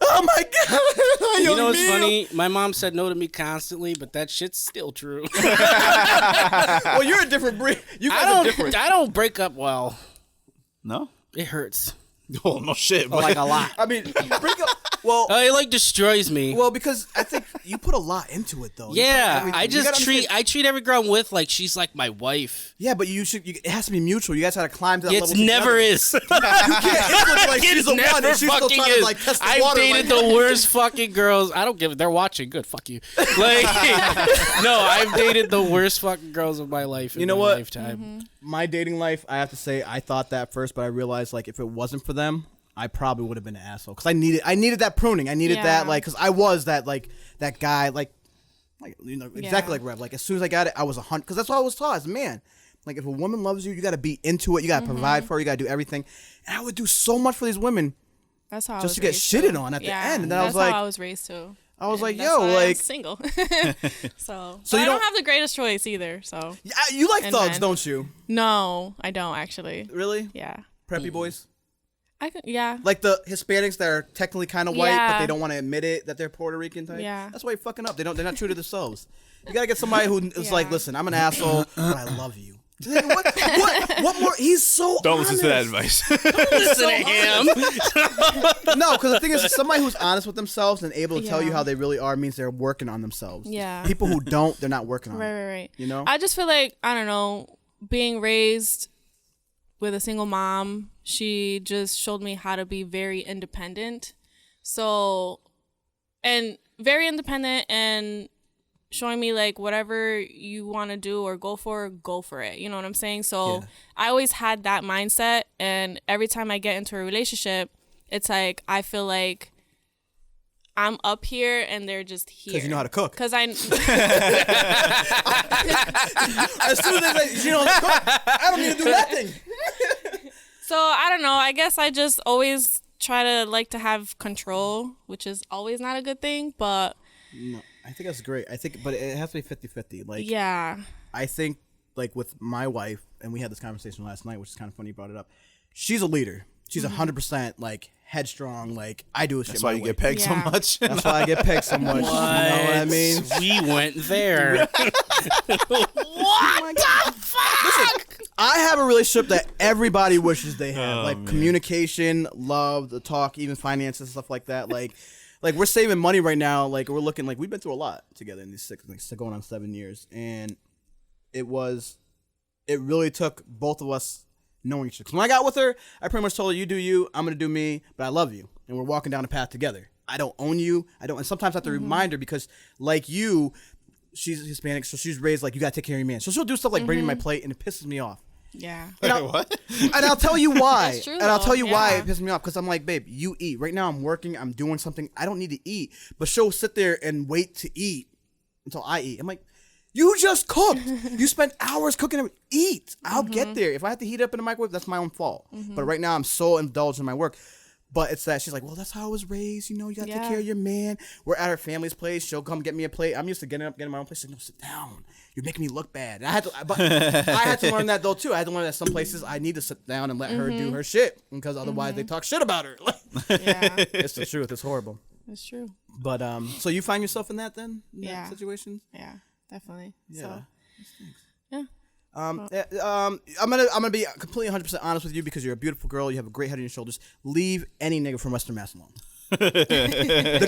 Oh my god! You know what's funny? My mom said no to me constantly, but that shit's still true. Well, you're a different breed. You guys are different. I don't break up well. No? It hurts. Oh, no shit. Like a lot. I mean, break up. Well, it like destroys me. well, because I think you put a lot into it, though. Yeah, I treat every girl I'm with like she's like my wife. Yeah, but it has to be mutual. You guys got to climb to that level. It never is. You can't influence like she's the one, and she's still trying to like test the water. I've dated the worst fucking girls. I don't give it. They're watching. Good, fuck you. Like, no, I've dated the worst fucking girls of my life. In my lifetime. Mm-hmm. My dating life, I have to say, I thought that first, but I realized like if it wasn't for them, I probably would have been an asshole because I needed that pruning. I needed that because I was that guy exactly like Rev. Like as soon as I got it, I was 100 because that's what I was taught as a man. Like if a woman loves you, you got to be into it. You got to provide for her. You got to do everything. And I would do so much for these women. That's how just to get shitted on at the end. And then I was like, that's how I was raised too. I was like, that's yo, why like I'm single. so you I don't have the greatest choice either. So you like thugs, men. don't you? No, I don't actually. Really? Yeah. Preppy boys. Yeah. Like the Hispanics that are technically kind of white, but they Yeah. don't want to admit it that they're Puerto Rican type. Yeah. That's why you're fucking up. They're not true to themselves. You gotta get somebody who is like, listen, I'm an asshole, but I love you. What more? He's so Don't honest. listen to that advice. Listen to him. No, because the thing is, somebody who's honest with themselves and able to tell you how they really are means they're working on themselves. Yeah. People who don't, they're not working on it. Right. You know? I just feel like, I don't know, being raised with a single mom, she just showed me how to be very independent. So, and very independent and showing me like whatever you want to do or go for it. You know what I'm saying? So I always had that mindset. And every time I get into a relationship, it's like, I feel like I'm up here and they're just here. Because you know how to cook. Because I... As soon as you know how to cook, I don't need to do nothing. So I don't know. I guess I just always try to like to have control, which is always not a good thing, but... No, I think that's great. But it has to be 50-50. Like, yeah. I think, like, with my wife, and we had this conversation last night, which is kind of funny you brought it up. She's a leader. She's 100%, like, headstrong. Like, I do shit That's why you get pegged so much. That's why I get pegged so much. You know what I mean? We went there. What the fuck? Listen, I have a relationship that everybody wishes they had. Communication, love, the talk, even finances, stuff like that. Like we're saving money right now. Like we're looking like we've been through a lot together in these going on 7 years, and it really took both of us knowing each other. 'Cause when I got with her, I pretty much told her, you do you, I'm gonna do me, but I love you, and we're walking down the path together. I don't own you. And sometimes I have to remind her because, like you, she's Hispanic, so she's raised like you gotta take care of your man. So she'll do stuff like bring me my plate, and it pisses me off. Yeah. What? And I'll tell you why. That's true, and I'll tell you though. why Yeah. it pisses me off. Because I'm like, babe, you eat. Right now I'm working. I'm doing something. I don't need to eat. But she'll sit there and wait to eat until I eat. I'm like, you just cooked. You spent hours cooking. Eat. I'll get there. If I have to heat it up in the microwave, that's my own fault. But right now I'm so indulged in my work. But it's that she's like, well, that's how I was raised. You know, you got to take care of your man. We're at her family's place. She'll come get me a plate. I'm used to getting my own place. She's like, no, sit down. You're making me look bad. And I had to learn that though too. I had to learn that some places I need to sit down and let her do her shit because otherwise they talk shit about her. Yeah. It's the truth. It's horrible. It's true. But so you find yourself in that then? In Yeah. that situation? Yeah. Definitely. Yeah. So, yeah. I'm gonna be completely 100% honest with you because you're a beautiful girl. You have a great head on your shoulders. Leave any nigga from Western Mass alone. The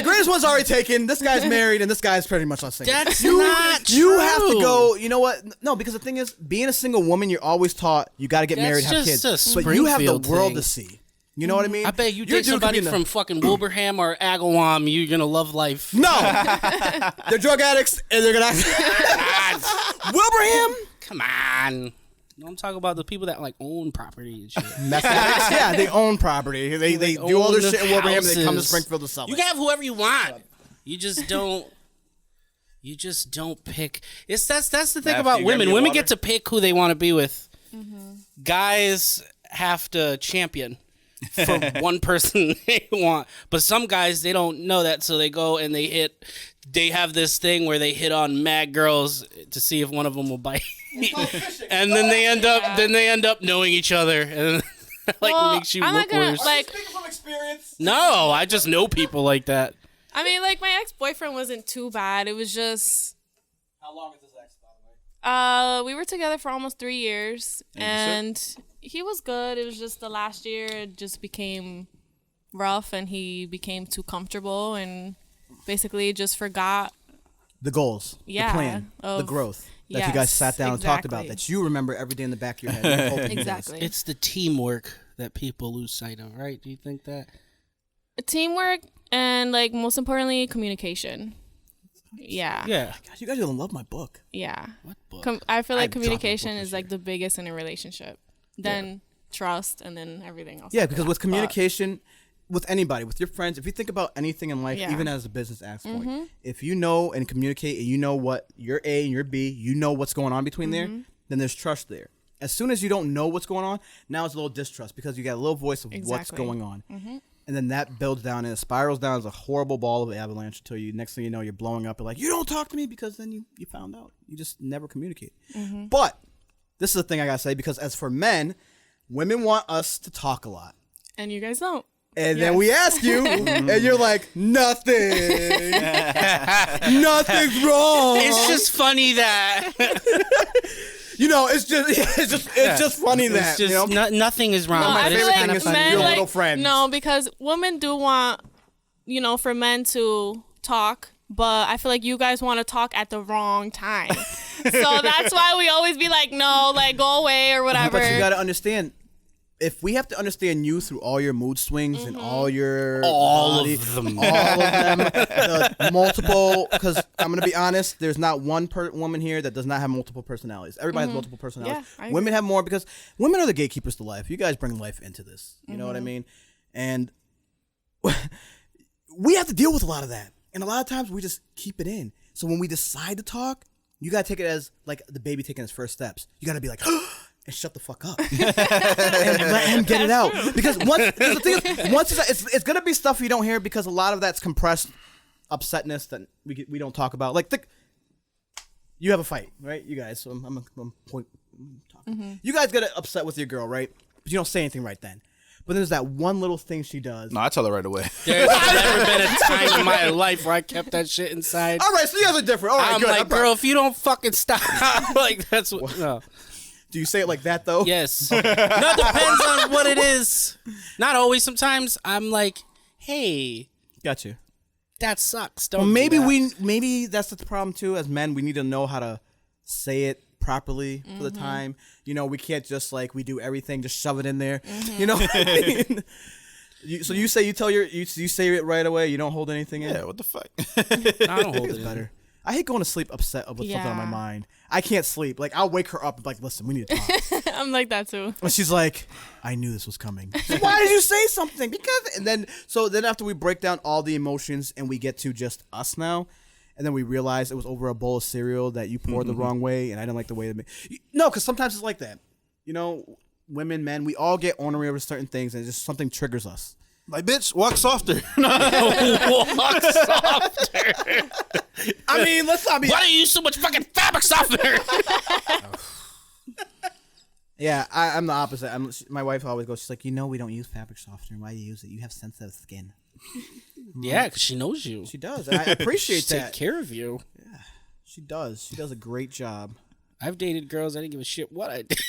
greatest one's already taken. This guy's married, and this guy's pretty much not single. That's not true. You have to go. You know what? No, because the thing is, being a single woman, you're always taught you got to get married, have just kids. a But you have the Springfield world thing. to see. You know what I mean? I bet you Your take dude could be somebody in the- from fucking Wilbraham or Agawam, you're gonna love life. No, they're drug addicts, and they're gonna. Wilbraham. Come on. No, I'm talking about the people that like own property and shit. Meth addicts? Yeah, they own property. They do all their own shit in Wilbraham, and they come to houses. Springfield to sell it. You can have whoever you want. You just don't. You just don't pick. That's the thing Matthew, about you grab women. me a Women water? get to pick who they want to be with. Guys have to champion for one person they want. But some guys, they don't know that, so they go and they have this thing where they hit on mad girls to see if one of them will bite. And then they end up knowing each other, and like Well, makes you I'm look not gonna worse. like. experience? No, I just know people like that. I mean, like, my ex-boyfriend wasn't too bad. It was just... How long is this ex, by the way? We were together for almost 3 years, and he was good. It was just the last year it just became rough, and he became too comfortable and basically just forgot The goals, the plan, the of- growth that you Yes, guys sat down and talked about, exactly. that you remember every day in the back of your head. You're hoping Exactly. It's the teamwork that people lose sight of, right? Do you think that? Teamwork and, like, most importantly, communication. Yeah. Yeah. Gosh, you guys are gonna love my book. Yeah. What book? I feel like I'm dropping communication book this is, like, the biggest in a relationship. Then trust, and then everything else. Yeah, after because that. with communication, with anybody, with your friends, if you think about anything in life, Yeah. even as a business aspect, if you know and communicate and you know what your A and your B, you know what's going on between there, then there's trust there. As soon as you don't know what's going on, now it's a little distrust because you got a little voice of what's Exactly. going on. And then that builds down and it spirals down as a horrible ball of avalanche until you, next thing you know, you're blowing up. You're like, you don't talk to me because then you found out. You just never communicate. But this is the thing I got to say, because as for men, women want us to talk a lot. And you guys don't. And then we ask you, and you're like, nothing. Nothing's wrong. It's just funny that you know, it's just funny that, it's just you know? nothing is wrong. No, but I it's feel favorite kind thing of is funny. your men, little like, friends. no, because women do want, for men to talk, but I feel like you guys want to talk at the wrong time. So that's why we always be like, no, like, go away or whatever. But you got to understand, if we have to understand you through all your mood swings and all your body, of them. all of them, the multiple, because I'm going to be honest, there's not one woman here that does not have multiple personalities. Everybody has multiple personalities. Yeah, I agree. Women have more because women are the gatekeepers to life. You guys bring life into this. You know what I mean? And we have to deal with a lot of that. And a lot of times we just keep it in. So when we decide to talk, you got to take it as like the baby taking his first steps. You got to be like, and shut the fuck up. And let him get it out. Because the thing is, once it's going to be stuff you don't hear because a lot of that's compressed upsetness that we don't talk about. Like, you have a fight, right? You guys. So I'm talking. You guys get upset with your girl, right? But you don't say anything right then. But there's that one little thing she does. No, I tell her right away. There's never been a time in my life where I kept that shit inside. All right, so you guys are different. All right, I'm good. like, girl, if you don't fucking stop, like that's what. No. Do you say it like that though? Yes. No, it depends on what it is. Not always. Sometimes I'm like, hey, Got you. that sucks. Don't. Well, do maybe that. maybe that's the problem too. As men, we need to know how to say it properly for the time. You know, we can't just like we do everything, just shove it in there. You know what I mean? So you say you say it right away. You don't hold anything in. Yeah, what the fuck? I don't hold it in. Better. I hate going to sleep upset with something on my Yeah. mind. I can't sleep. Like I'll wake her up like, listen, we need to talk. I'm like that too. And she's like, I knew this was coming. So why did you say something? Because and then after we break down all the emotions and we get to just us now, and then we realize it was over a bowl of cereal that you poured the wrong way, and I didn't like the way it made. No, because sometimes it's like that. You know, women, men, we all get ornery over certain things, and just something triggers us. Like, bitch, walk softer. Walk softer. I mean, let's not be. Why do you use so much fucking fabric softener? Yeah, I'm the opposite. My wife always goes, she's like, you know, we don't use fabric softener. Why do you use it? You have sensitive skin. Yeah, because she knows you. She does. And I appreciate She that. take care of you. She does. She does a great job. I've dated girls I didn't give a shit what I did.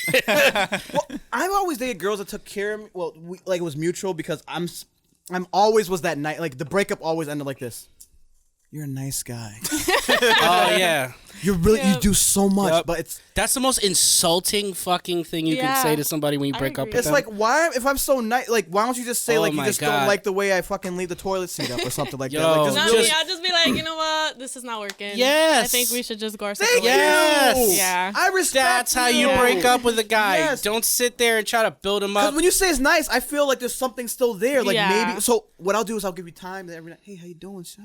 I've always dated girls that took care of me. Well, like it was mutual because I'm always was that night. Like the breakup always ended like this. You're a nice guy. Oh yeah, You do so much, Yep. but that's the most insulting fucking thing you can Yeah. say to somebody when you I break up agree. with it's them. like why if I'm so nice, like why don't you just say Oh like you my just God. don't like the way I fucking leave the toilet seat up or something like that. Yo. Like just Not really, me. I'll just be like, you know what? This is not working. Yes. I think we should just go our separate Thank ways. Yes. you. Yeah. I respect. That's how you Yeah. break up with a guy. Yes. Don't sit there and try to build him Because up. when you say it's nice, I feel like there's something still there. Like Yeah. maybe. So what I'll do is I'll give you time every night. Hey, how you doing, Sha?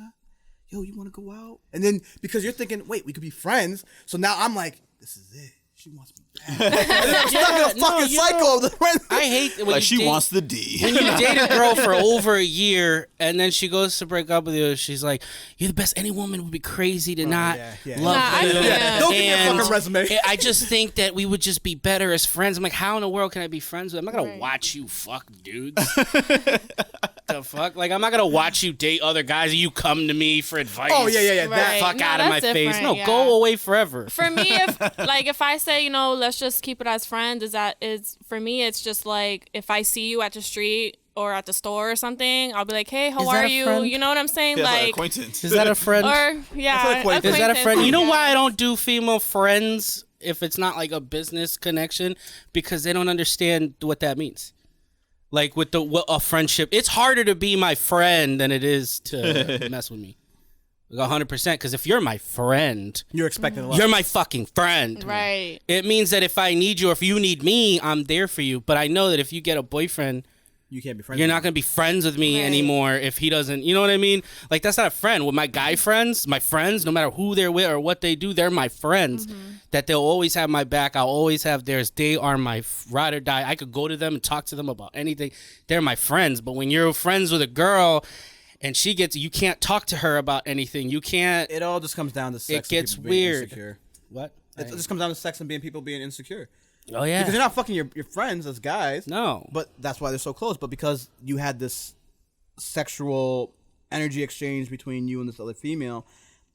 Yo, you want to go out? And then because you're thinking, wait, we could be friends. So now I'm like, this is it. She wants me back. And then I'm stuck in a no, fucking you cycle know, of the friends. I hate when Like, you she date, wants the D. when you date a girl for over a year and then she goes to break up with you. She's like, "You're the best. Any woman would be crazy to not yeah. love Nah, I you." feel that. Don't give me a And fucking resume. I just think that we would just be better as friends. I'm like, how in the world can I be friends with? I'm not gonna Right. watch you fuck dudes. The fuck? Like, I'm not gonna watch you date other guys and you come to me for advice. Oh yeah. Right. That Fuck No, out of my that's face. No, different, go away forever. For me, if I say, let's just keep it as friends, for me, it's just like if I see you at the street or at the store or something, I'll be like, hey, how are you? Friend? You know what I'm saying? Yeah, like acquaintance. Is that a friend? Or yeah, acquaintance. Is that a friend? You know yeah. why I don't do female friends if it's not like a business connection? Because they don't understand what that means. Like with a friendship, it's harder to be my friend than it is to mess with me. Like 100%. Because if you're my friend, you're expecting a lot. you're my fucking friend. Right. It means that if I need you or if you need me, I'm there for you. But I know that if you get a boyfriend, You can't be friends. you're not going to be friends with me Right. anymore if he doesn't, you know what I mean? Like, that's not a friend. With my guy friends, my friends, no matter who they're with or what they do, they're my friends. That they'll always have my back. I'll always have theirs. They are my ride or die. I could go to them and talk to them about anything. They're my friends. But when you're friends with a girl and you can't talk to her about anything. You can't. It all just comes down to sex. It gets and people being weird. Insecure. What? It just comes down to sex and people being insecure. Oh, yeah. Because you're not fucking your friends as guys. No. But that's why they're so close. But because you had this sexual energy exchange between you and this other female,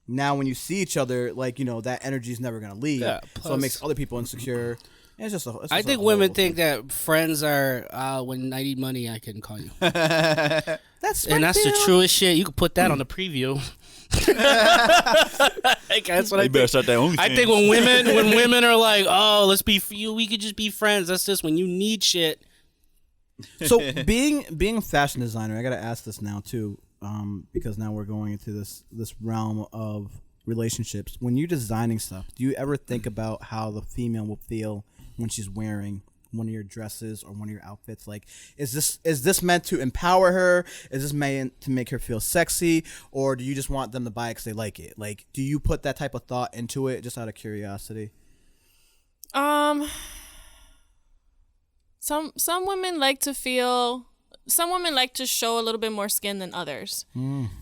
now when you see each other, like, that energy is never going to leave. Yeah, so it makes other people insecure. And it's just I think women think that friends are, when I need money, I can call you. that's the truest shit. You can put that on the preview. That's what I better think. start that OnlyFans. I think when women are like, oh, let's be we could just be friends. That's just when you need shit. So being a fashion designer, I gotta ask this now too, because now we're going into this realm of relationships. When you're designing stuff, do you ever think about how the female will feel when she's wearing one of your dresses or one of your outfits? Like, is this meant to empower her? Is this meant to make her feel sexy? Or do you just want them to buy it because they like it? Like, do you put that type of thought into it just out of curiosity? Some women like to feel. Some women like to show a little bit more skin than others.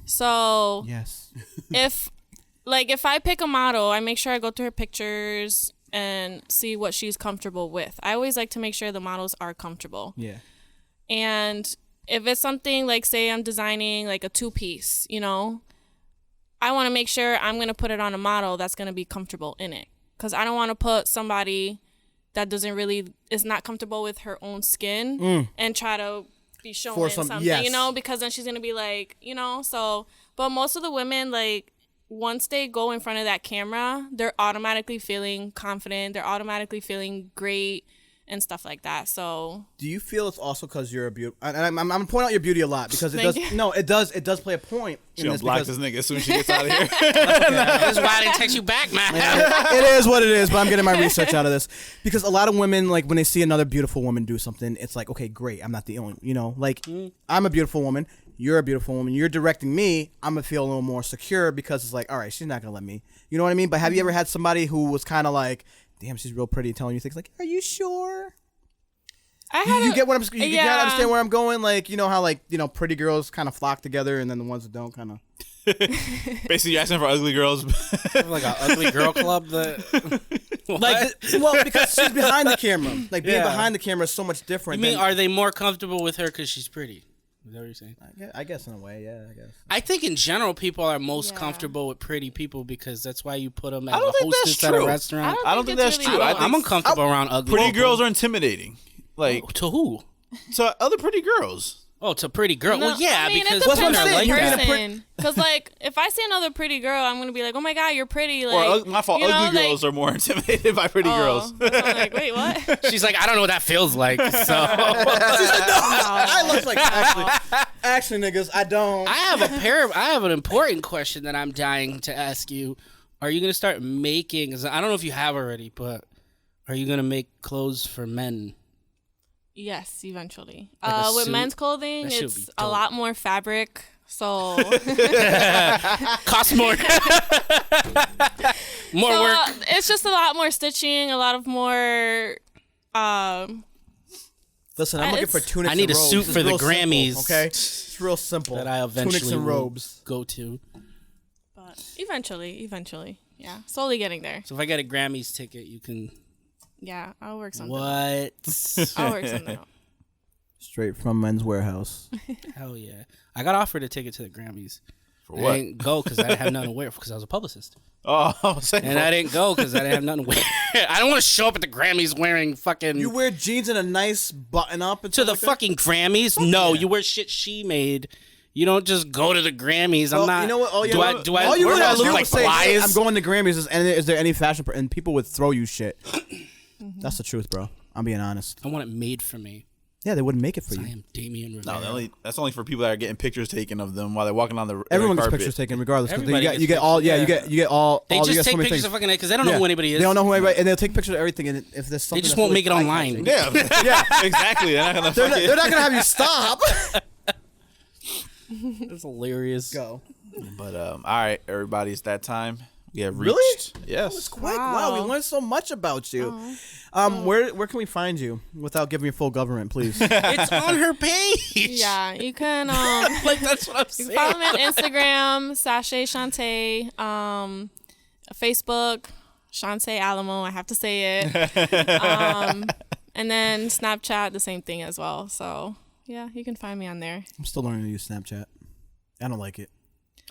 So Yes. if I pick a model, I make sure I go through her pictures and see what she's comfortable with. I always like to make sure the models are comfortable. Yeah. And if it's something like, say I'm designing like a 2-piece, I want to make sure I'm going to put it on a model that's going to be comfortable in it. Because I don't want to put somebody that is not comfortable with her own skin and try to be showing something, yes. because then she's going to be like, so, but most of the women, like, once they go in front of that camera, they're automatically feeling confident. They're automatically feeling great and stuff like that. So, do you feel it's also because you're a beauty? And I'm pointing out your beauty a lot because it does play a point. She gonna block this nigga as soon as she gets out of here. That's why I didn't text you back, man. It is what it is, but I'm getting my research out of this because a lot of women, like, when they see another beautiful woman do something, it's like, okay, great, I'm not the only, I'm a beautiful woman. You're a beautiful woman. You're directing me. I'm gonna feel a little more secure because it's like, all right, she's not gonna let me. You know what I mean? But have you ever had somebody who was kind of like, damn, she's real pretty, telling you things like, are you sure? You get what I'm? You gotta understand where I'm going. Like, you know how, like, pretty girls kind of flock together, and then the ones that don't kind of. Basically, you're asking for ugly girls. Like an ugly girl club. Because she's behind the camera. Like, being behind the camera is so much different. You mean, are they more comfortable with her because she's pretty? Is that what you're saying? I guess in a way, yeah. I guess. I think in general, people are most comfortable with pretty people because that's why you put them as I don't a think hostess that's at a true. restaurant. I don't think that's true. I'm uncomfortable around ugly pretty people. girls are intimidating. Like, to who? To other pretty girls. Oh, to pretty girl. No, well, yeah, I mean, because it depends women on are like the that. person. Because, like, if I see another pretty girl, I'm gonna be like, "Oh my god, you're pretty!" Like, or my fault. Ugly girls are more intimidated by pretty girls. So I'm like, wait, what? She's like, I don't know what that feels like. So She's like, no. I look like actually, niggas, I don't. I have an important question that I'm dying to ask you. Are you gonna start making? I don't know if you have already, but are you gonna make clothes for men? Yes, eventually. Like with suit? men's clothing, That should it's be a dope. lot more fabric, so Costs more. More work. It's just a lot more stitching, a lot of more. Listen, I'm looking for tunics. I need and a robes. suit It's for the real simple, Grammys. okay, it's real simple. That I eventually tunics and will robes. go to. But eventually, yeah, slowly getting there. So if I get a Grammys ticket, you can. Yeah, I'll work something. What? I'll work something out. Straight from Men's Warehouse. Hell yeah. I got offered a ticket to the Grammys. For what? I didn't go because I didn't have nothing to wear because I was a publicist. Oh, and I didn't go because I didn't have nothing to wear. I don't want to show up at the Grammys wearing fucking... You wear jeans and a nice button-up? To the fucking Grammys? No, you wear shit she made. You don't just go to the Grammys. I'm not... You know what? Do I all you look do like is say, flies? I'm going to Grammys. Is there any fashion... And people would throw you shit. That's the truth, bro. I'm being honest. I want it made for me. Yeah, they wouldn't make it for I you. am Damian Rivera. No, that's only for people that are getting pictures taken of them while they're walking on the Everyone gets carpet. pictures taken regardless. Everybody You get all. gets Yeah, pictures, you get all. They all, just you get take so many pictures things. of fucking because they don't know who anybody is. They don't know who anybody, and they'll take pictures of everything. And if there's something, They just that's won't really make it online. Yeah, exactly. They're not gonna. They're not gonna have you stop. That's hilarious. Go. But all right, everybody, it's that time. We have reached. Really? Yes. Quick! Wow, we learned so much about you. Where can we find you without giving you full government, please? It's on her page. Yeah, you can Like that's what I'm you saying. can follow me on Instagram, Sachet Shanté, Facebook, Shanté Alamo. I have to say it. And then Snapchat, the same thing as well. So yeah, you can find me on there. I'm still learning to use Snapchat. I don't like it.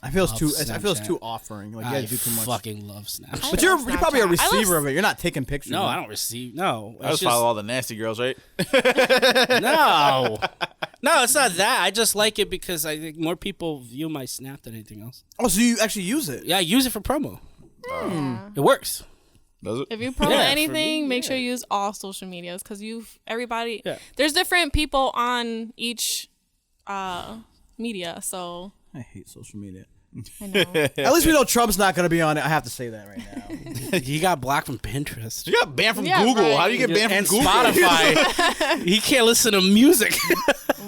I feel it's too offering. Like you gotta do too much. Fucking love Snapchat. But you're Snapchat. probably a I love receiver of it. You're not taking pictures. No, I don't receive. No, I just follow all the nasty girls, right? No, it's not that. I just like it because I think more people view my Snap than anything else. Oh, so you actually use it? Yeah, I use it for promo. Yeah. It works. Does it? If you promote Yeah, for anything, me, make sure you use all social medias because everybody. Yeah. There's different people on each media, so I hate social media. I know. At least we know Trump's not going to be on it. I have to say that right now. He got blocked from Pinterest. You got banned from Yeah, Google. right. How do you get banned and from Google? Spotify. He can't listen to music.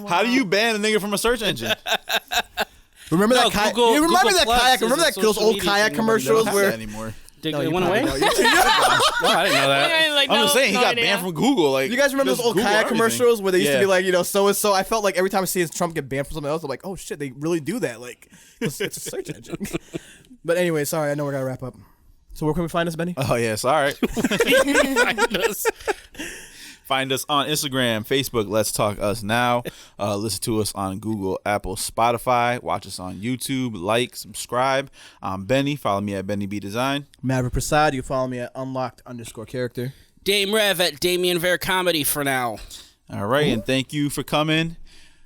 How do you ban a nigga from a search engine? Remember No, that kayak? Google- You remember Google that Plus kayak? is Remember a that those social old media kayak thing. commercials Not where? that anymore. It you went probably away. don't. No, I didn't know that. Like, I'm no- just saying he no got idea. banned from Google. Like You guys remember just those old Google kayak everything. commercials where they used to be Yeah. like, so and so? I felt like every time I see Trump get banned from something else, I'm like, oh shit, they really do that. Like, it's a search engine. But anyway, sorry, I know we're gonna wrap up. So where can we find us, Benny? Oh yes, all right. Find us. Find us on Instagram, Facebook, Let's Talk Us Now. Listen to us on Google, Apple, Spotify. Watch us on YouTube. Like, subscribe. I'm Benny. Follow me at Benny B Design. Maverick Prasad. You follow me at unlocked_character. Dame Rev at Damian Ver Comedy for now. All right, and thank you for coming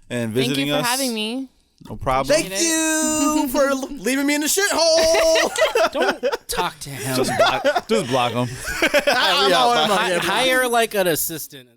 and Thank visiting you for us. having me. No problem. Thank you for leaving me in the shithole. Don't talk to him. Just block him. I'm out. Hire like an assistant.